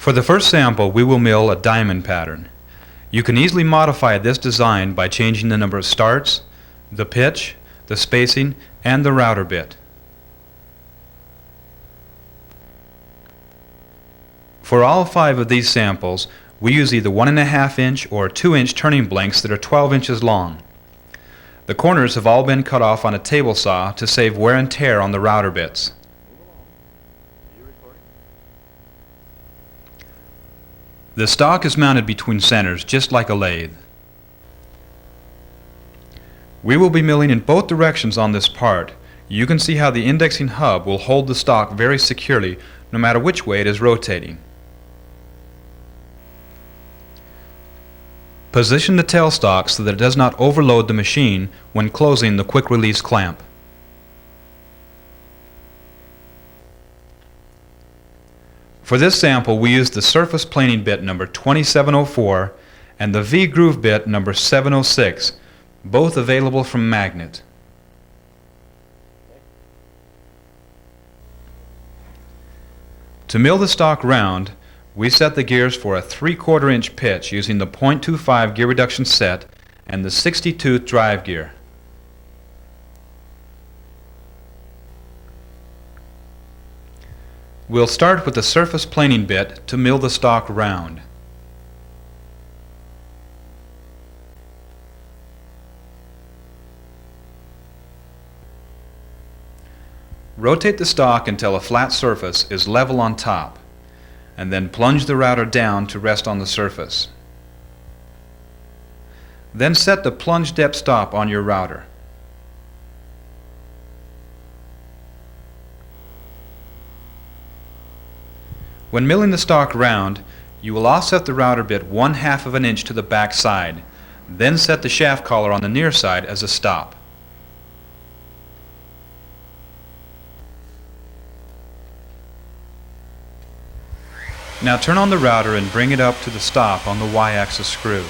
For the first sample, we will mill a diamond pattern. You can easily modify this design by changing the number of starts, the pitch, the spacing, and the router bit. For all 5 of these samples, we use either 1.5 inch or 2 inch turning blanks that are 12 inches long. The corners have all been cut off on a table saw to save wear and tear on the router bits. The stock is mounted between centers, just like a lathe. We will be milling in both directions on this part. You can see how the indexing hub will hold the stock very securely no matter which way it is rotating. Position the tailstock so that it does not overload the machine when closing the quick release clamp. For this sample, we used the surface planing bit number 2704 and the V-groove bit number 706, both available from Magnet. To mill the stock round, we set the gears for a 3/4 inch pitch using the 0.25 gear reduction set and the 60-tooth drive gear. We'll start with the surface planing bit to mill the stock round. Rotate the stock until a flat surface is level on top, and then plunge the router down to rest on the surface. Then set the plunge depth stop on your router. When milling the stock round, you will offset the router bit 1/2 of an inch to the back side, then set the shaft collar on the near side as a stop. Now turn on the router and bring it up to the stop on the Y-axis screw.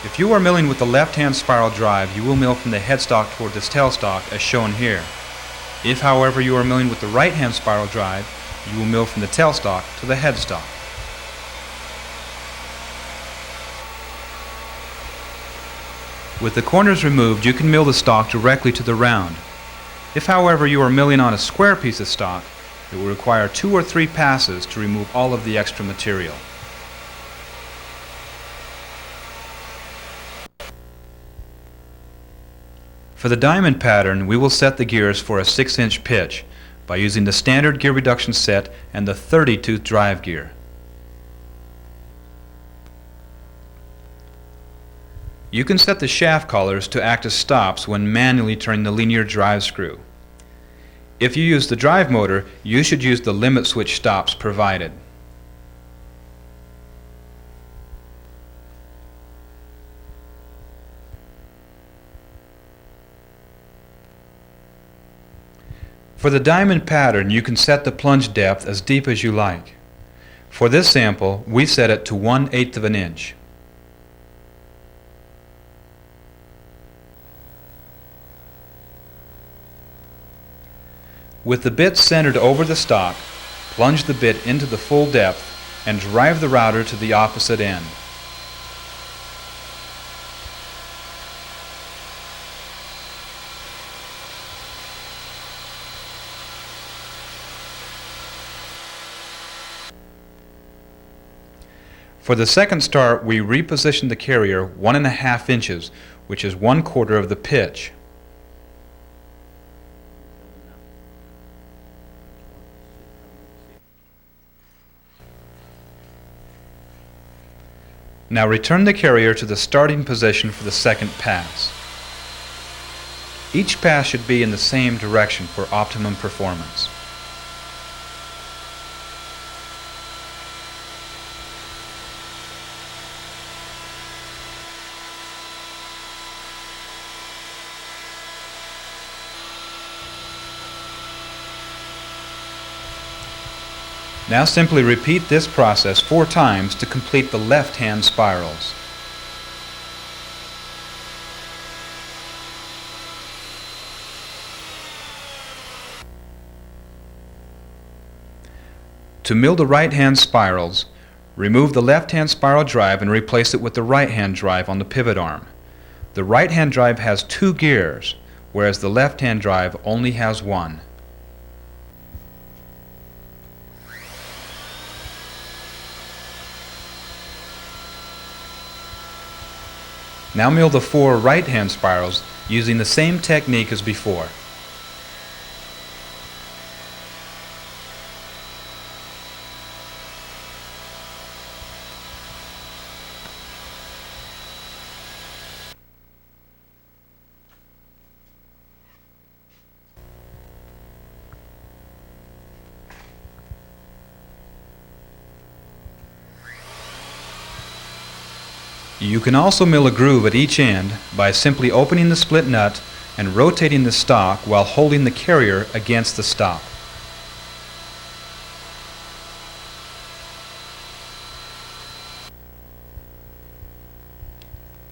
If you are milling with the left-hand spiral drive, you will mill from the headstock toward the tailstock as shown here. If, however, you are milling with the right-hand spiral drive, you will mill from the tailstock to the headstock. With the corners removed, you can mill the stock directly to the round. If, however, you are milling on a square piece of stock, it will require 2 or 3 passes to remove all of the extra material. For the diamond pattern, we will set the gears for a 6-inch pitch by using the standard gear reduction set and the 30-tooth drive gear. You can set the shaft collars to act as stops when manually turning the linear drive screw. If you use the drive motor, you should use the limit switch stops provided. For the diamond pattern, you can set the plunge depth as deep as you like. For this sample, we set it to 1/8 of an inch. With the bit centered over the stock, plunge the bit into the full depth and drive the router to the opposite end. For the second start, we reposition the carrier 1.5 inches, which is 1/4 of the pitch. Now return the carrier to the starting position for the second pass. Each pass should be in the same direction for optimum performance. Now simply repeat this process 4 times to complete the left-hand spirals. To mill the right-hand spirals, remove the left-hand spiral drive and replace it with the right-hand drive on the pivot arm. The right-hand drive has 2 gears, whereas the left-hand drive only has 1. Now mill the 4 right-hand spirals using the same technique as before. You can also mill a groove at each end by simply opening the split nut and rotating the stock while holding the carrier against the stop.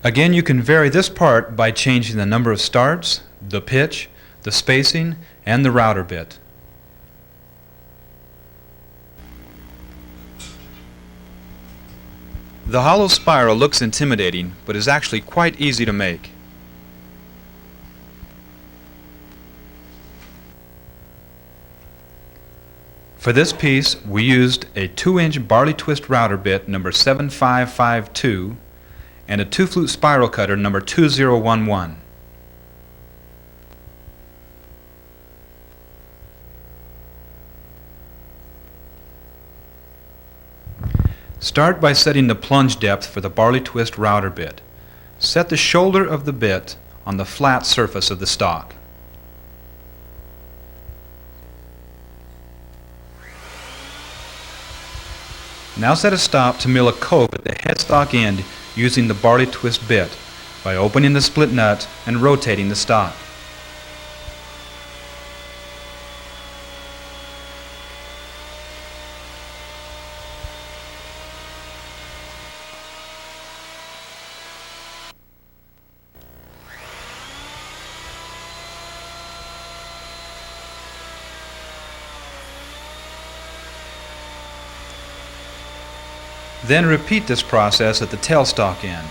Again, you can vary this part by changing the number of starts, the pitch, the spacing, and the router bit. The hollow spiral looks intimidating, but is actually quite easy to make. For this piece, we used a 2-inch barley twist router bit number 7552 and a 2-flute spiral cutter number 2011. Start by setting the plunge depth for the barley twist router bit. Set the shoulder of the bit on the flat surface of the stock. Now set a stop to mill a cove at the headstock end using the barley twist bit by opening the split nut and rotating the stock. Then repeat this process at the tailstock end.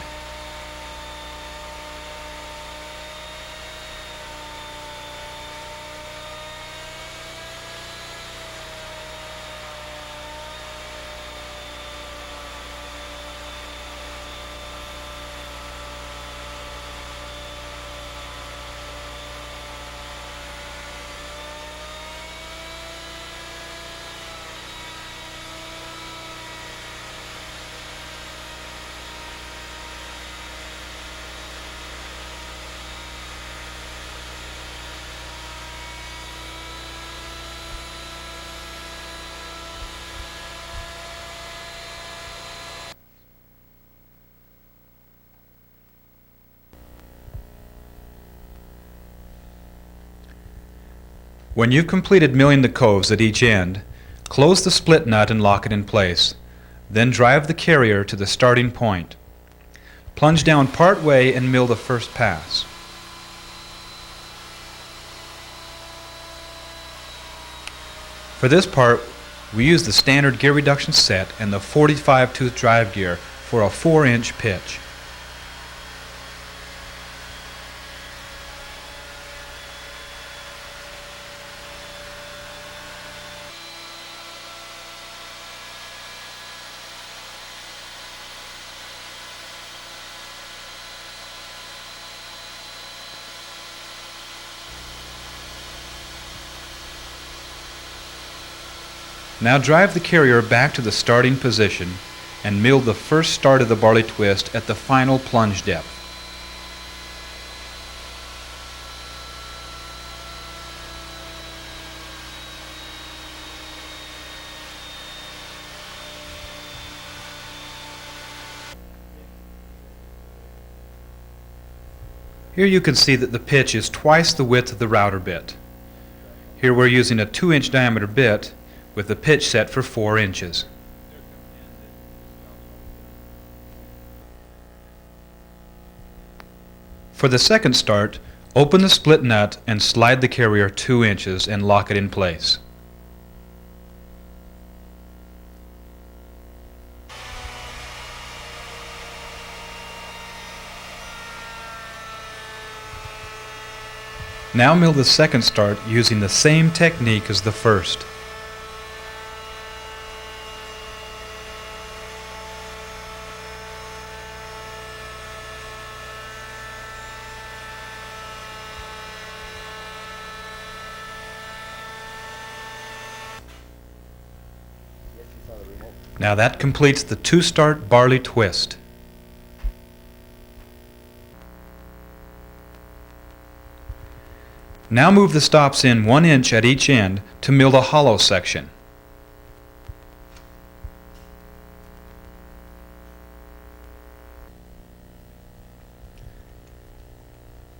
When you've completed milling the coves at each end, close the split nut and lock it in place. Then drive the carrier to the starting point. Plunge down part way and mill the first pass. For this part, we use the standard gear reduction set and the 45 tooth drive gear for a 4-inch pitch. Now drive the carrier back to the starting position and mill the first start of the barley twist at the final plunge depth. Here you can see that the pitch is twice the width of the router bit. Here we're using a 2-inch diameter bit with the pitch set for 4 inches. For the second start, open the split nut and slide the carrier 2 inches and lock it in place. Now mill the second start using the same technique as the first. Now that completes the two-start barley twist. Now move the stops in 1 inch at each end to mill the hollow section.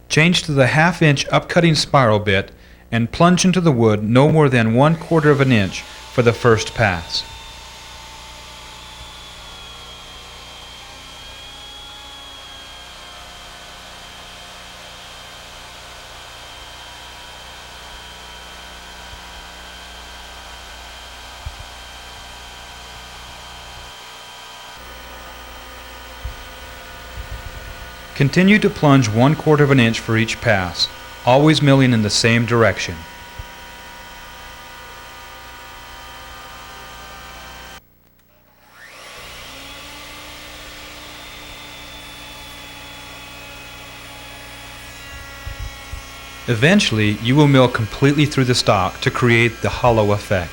Change to the 1/2 inch upcutting spiral bit and plunge into the wood no more than 1/4 of an inch for the first pass. Continue to plunge 1/4 of an inch for each pass, always milling in the same direction. Eventually, you will mill completely through the stock to create the hollow effect.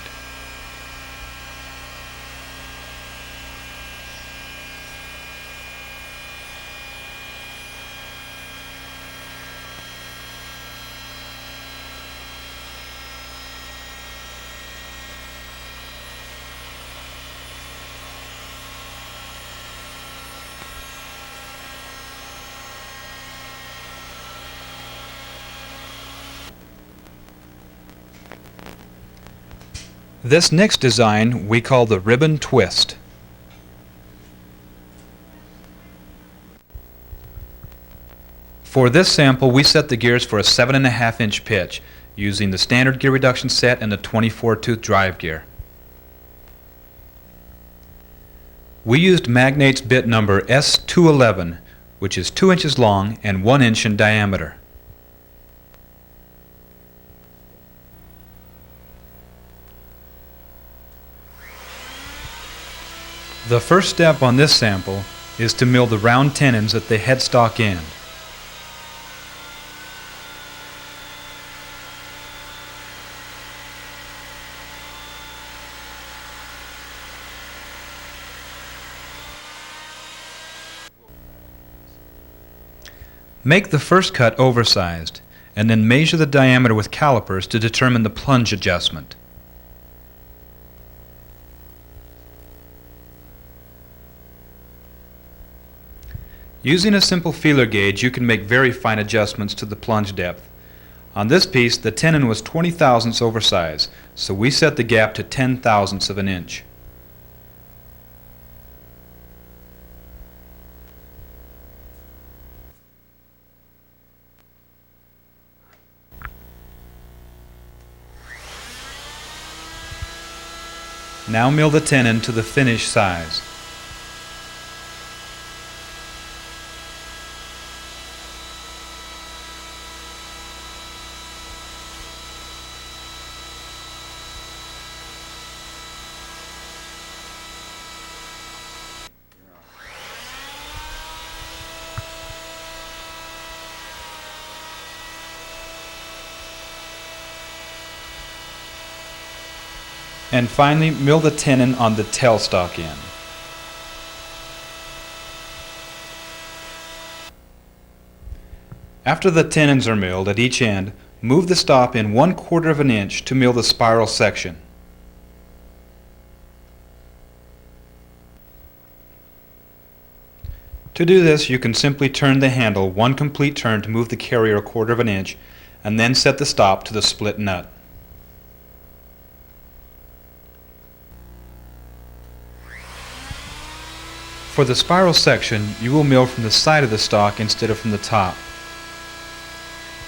This next design we call the ribbon twist. For this sample, we set the gears for a 7.5 inch pitch using the standard gear reduction set and the 24-tooth drive gear. We used Magnate's bit number S211, which is 2 inches long and 1 inch in diameter. The first step on this sample is to mill the round tenons at the headstock end. Make the first cut oversized, and then measure the diameter with calipers to determine the plunge adjustment. Using a simple feeler gauge, you can make very fine adjustments to the plunge depth. On this piece, the tenon was 20 thousandths oversized, so we set the gap to 10 thousandths of an inch. Now mill the tenon to the finished size. And finally, mill the tenon on the tailstock end. After the tenons are milled at each end, move the stop in 1/4 of an inch to mill the spiral section. To do this, you can simply turn the handle 1 complete turn to move the carrier 1/4 of an inch, and then set the stop to the split nut. For the spiral section, you will mill from the side of the stock instead of from the top.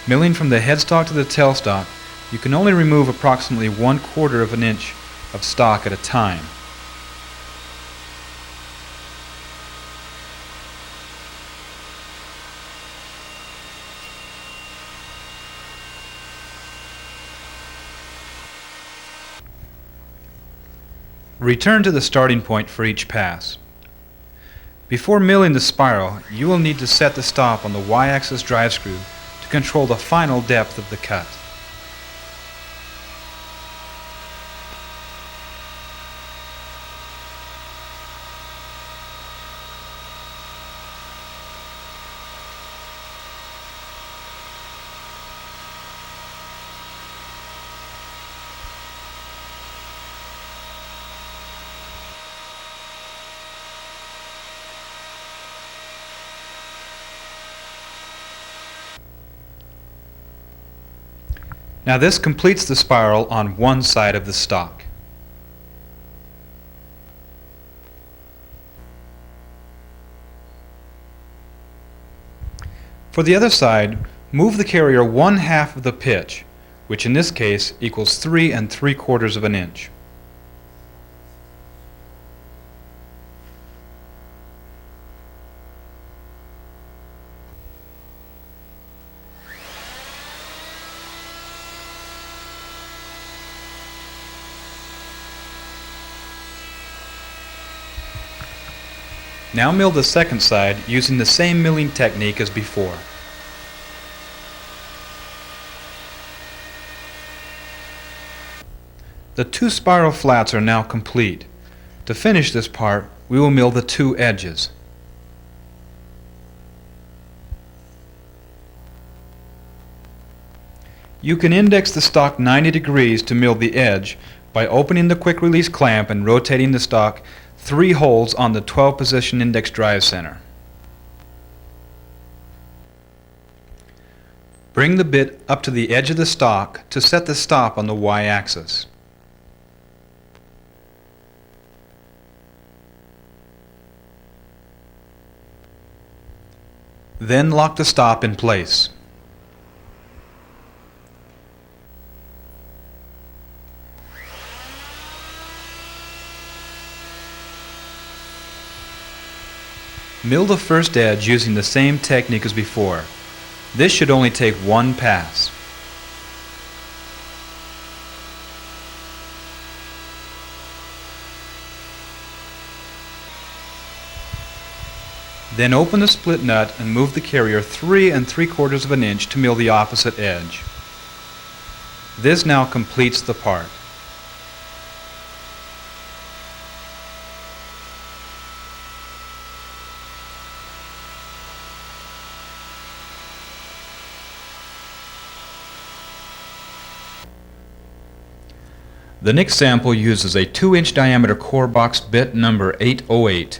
Milling from the headstock to the tailstock, you can only remove approximately 1/4 of an inch of stock at a time. Return to the starting point for each pass. Before milling the spiral, you will need to set the stop on the Y-axis drive screw to control the final depth of the cut. Now this completes the spiral on one side of the stock. For the other side, move the carrier 1/2 of the pitch, which in this case equals 3 3/4 of an inch. Now mill the second side using the same milling technique as before. The 2 spiral flats are now complete. To finish this part, we will mill the 2 edges. You can index the stock 90 degrees to mill the edge by opening the quick release clamp and rotating the stock 3 holes on the 12 position index drive center. Bring the bit up to the edge of the stock to set the stop on the Y-axis. Then lock the stop in place. Mill the first edge using the same technique as before. This should only take 1 pass. Then open the split nut and move the carrier 3 3/4 of an inch to mill the opposite edge. This now completes the part. The next sample uses a 2-inch diameter core box bit number 808,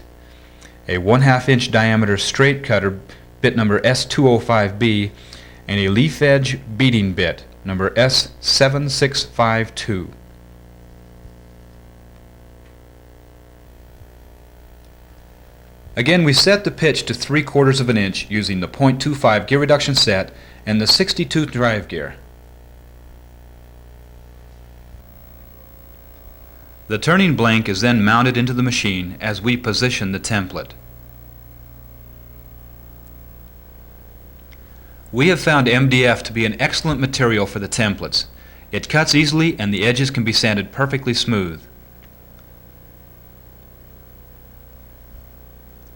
a 1/2 inch diameter straight cutter bit number S205B, and a leaf edge beating bit number S7652. Again, we set the pitch to 3/4 of an inch using the .25 gear reduction set and the 62 drive gear. The turning blank is then mounted into the machine as we position the template. We have found MDF to be an excellent material for the templates. It cuts easily and the edges can be sanded perfectly smooth.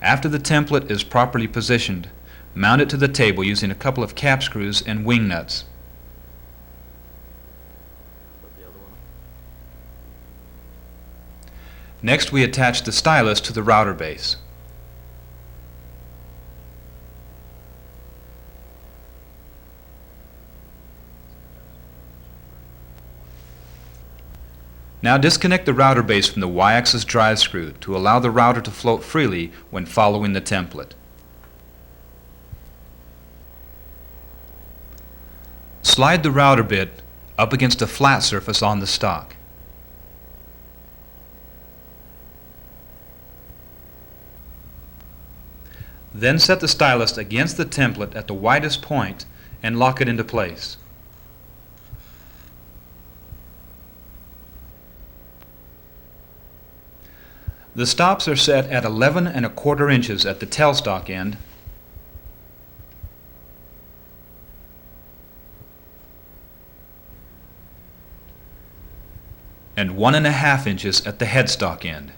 After the template is properly positioned, mount it to the table using a couple of cap screws and wing nuts. Next, we attach the stylus to the router base. Now disconnect the router base from the Y-axis drive screw to allow the router to float freely when following the template. Slide the router bit up against a flat surface on the stock. Then set the stylus against the template at the widest point and lock it into place. The stops are set at 11 1/4 inches at the tailstock end and 1.5 inches at the headstock end.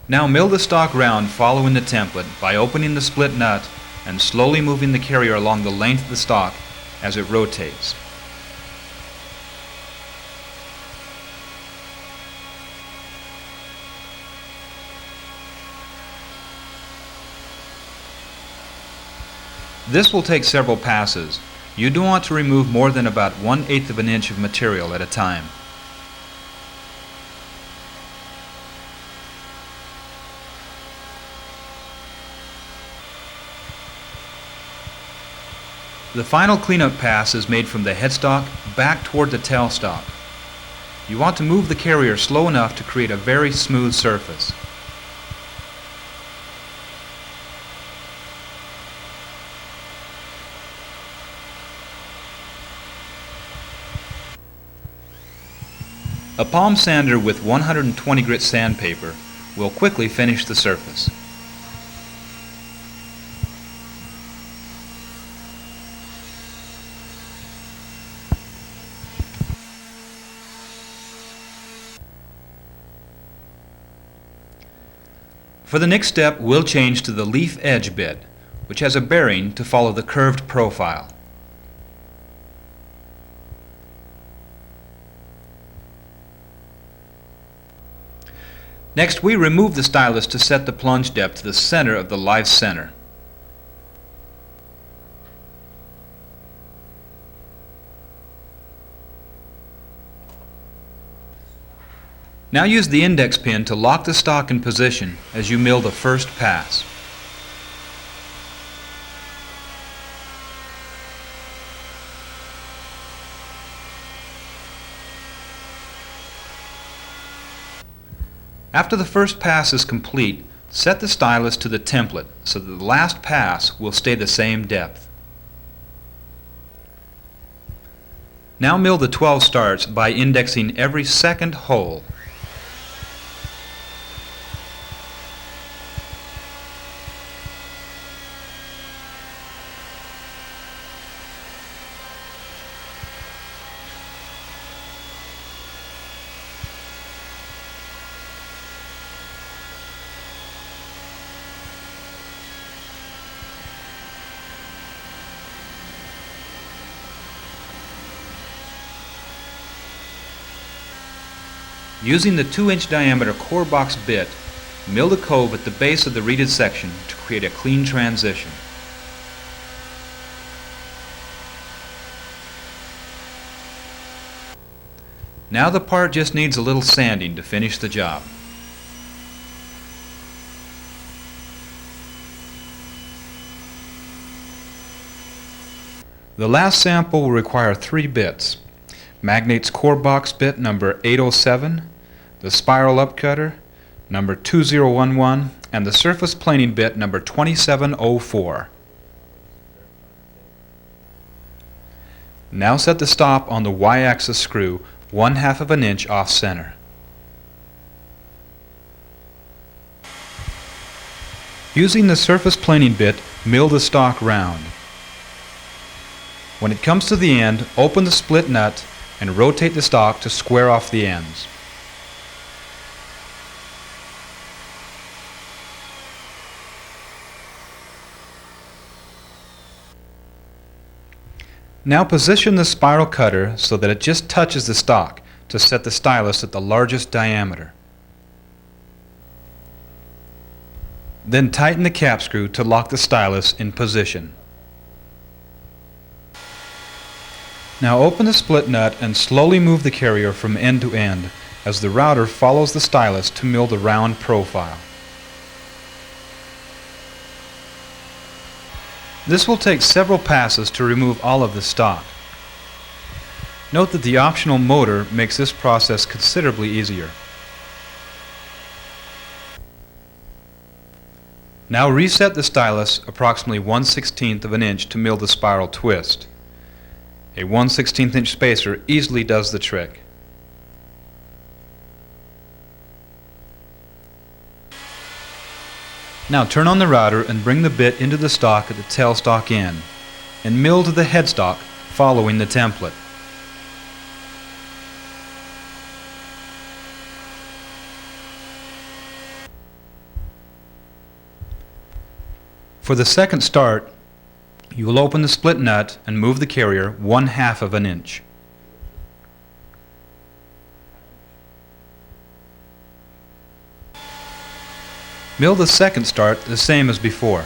Now mill the stock round following the template by opening the split nut and slowly moving the carrier along the length of the stock as it rotates. This will take several passes. You don't want to remove more than about 1/8 of an inch of material at a time. The final cleanup pass is made from the headstock back toward the tailstock. You want to move the carrier slow enough to create a very smooth surface. A palm sander with 120 grit sandpaper will quickly finish the surface. For the next step, we'll change to the leaf edge bit, which has a bearing to follow the curved profile. Next, we remove the stylus to set the plunge depth to the center of the live center. Now use the index pin to lock the stock in position as you mill the first pass. After the first pass is complete, set the stylus to the template so that the last pass will stay the same depth. Now mill the 12 starts by indexing every second hole. Using the 2-inch diameter core box bit, mill the cove at the base of the reeded section to create a clean transition. Now the part just needs a little sanding to finish the job. The last sample will require 3 bits: Magnate's core box bit number 807, the spiral upcutter number 2011, and the surface planing bit number 2704. Now set the stop on the Y-axis screw 1/2 of an inch off center. Using the surface planing bit, mill the stock round. When it comes to the end, open the split nut and rotate the stock to square off the ends. Now position the spiral cutter so that it just touches the stock to set the stylus at the largest diameter. Then tighten the cap screw to lock the stylus in position. Now open the split nut and slowly move the carrier from end to end as the router follows the stylus to mill the round profile. This will take several passes to remove all of the stock. Note that the optional motor makes this process considerably easier. Now reset the stylus approximately 1/16 of an inch to mill the spiral twist. A 1/16 inch spacer easily does the trick. Now turn on the router and bring the bit into the stock at the tailstock end, and mill to the headstock following the template. For the second start, you will open the split nut and move the carrier 1/2 of an inch. Mill the second start the same as before.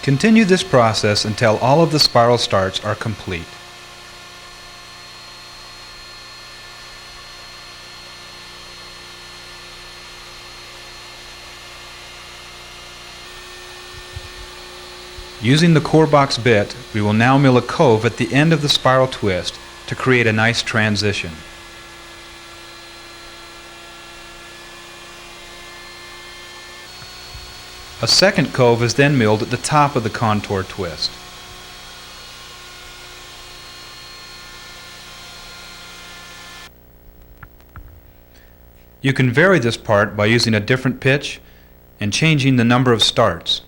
Continue this process until all of the spiral starts are complete. Using the core box bit, we will now mill a cove at the end of the spiral twist to create a nice transition. A second cove is then milled at the top of the contour twist. You can vary this part by using a different pitch and changing the number of starts.